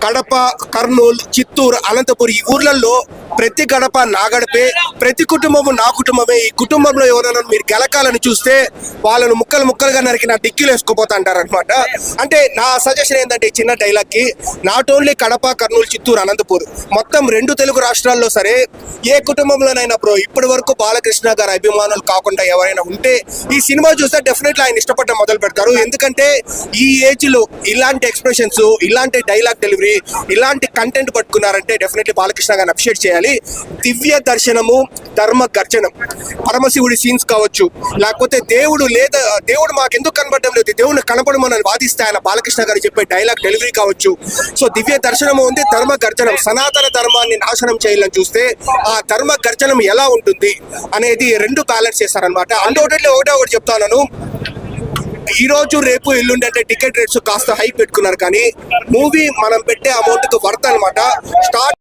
కడప, కర్నూలు, చిత్తూరు, అనంతపురం ఈ ఊర్లలో ప్రతి గడప నా గడపే, ప్రతి కుటుంబము నా కుటుంబమే. ఈ కుటుంబంలో ఎవరైనా మీరు గెలకాలని చూస్తే వాళ్ళను ముక్కలు ముక్కలుగా నరికి నా డిక్కీలు వేసుకోపోతా అంటారు అనమాట. అంటే నా సజెషన్ ఏంటంటే ఈ చిన్న డైలాగ్ కి, నాట్ ఓన్లీ కడప, కర్నూలు, చిత్తూరు, అనంతపురం మొత్తం 2 తెలుగు రాష్ట్రాల్లో సరే ఏ కుటుంబంలోనైనా బ్రో ఇప్పటి వరకు బాలకృష్ణ గారి అభిమానులు కాకుండా ఎవరైనా ఉంటే ఈ సినిమా చూస్తే డెఫినెట్లీ ఆయన ఇష్టపడడం మొదలు పెడతారు. ఎందుకంటే ఈ ఏజ్ లో ఇలాంటి ఎక్స్ప్రెషన్స్, ఇలాంటి డైలాగ్ డెలివరీ, ఇలాంటి కంటెంట్ పట్టుకున్నారంటే డెఫినెట్లీ బాలకృష్ణ గారిని అప్రిషియేట్ చేయాలి. దివ్య దర్శనము, ధర్మ గర్జనం, పరమశివుడి సీన్స్ కావచ్చు, లేకపోతే దేవుడు మాకెందుకు కనబడడం లేదు, దేవుడిని కనపడమని వాదిస్తే ఆయన బాలకృష్ణ గారు చెప్పే డైలాగ్ డెలివరీ కావచ్చు. సో దివ్య దర్శనము ఉంది, ధర్మ గర్జనం, సనాతన ధర్మాన్ని నాశనం చేయాలని చూస్తే ఆ ధర్మ గర్జనం ఎలా ఉంటుంది అనేది 2 బ్యాలెన్స్ చేస్తారనమాట. అన్డౌటెడ్లీ ఒకటి చెప్తాను, ఈ రోజు రేపు ఎల్లుండి అంటే టికెట్ రేట్స్ కాస్త హై పెట్టుకున్నారు, కానీ మూవీ మనం పెట్టే అమౌంట్ కు వర్త్ అనమాట. స్టార్ట్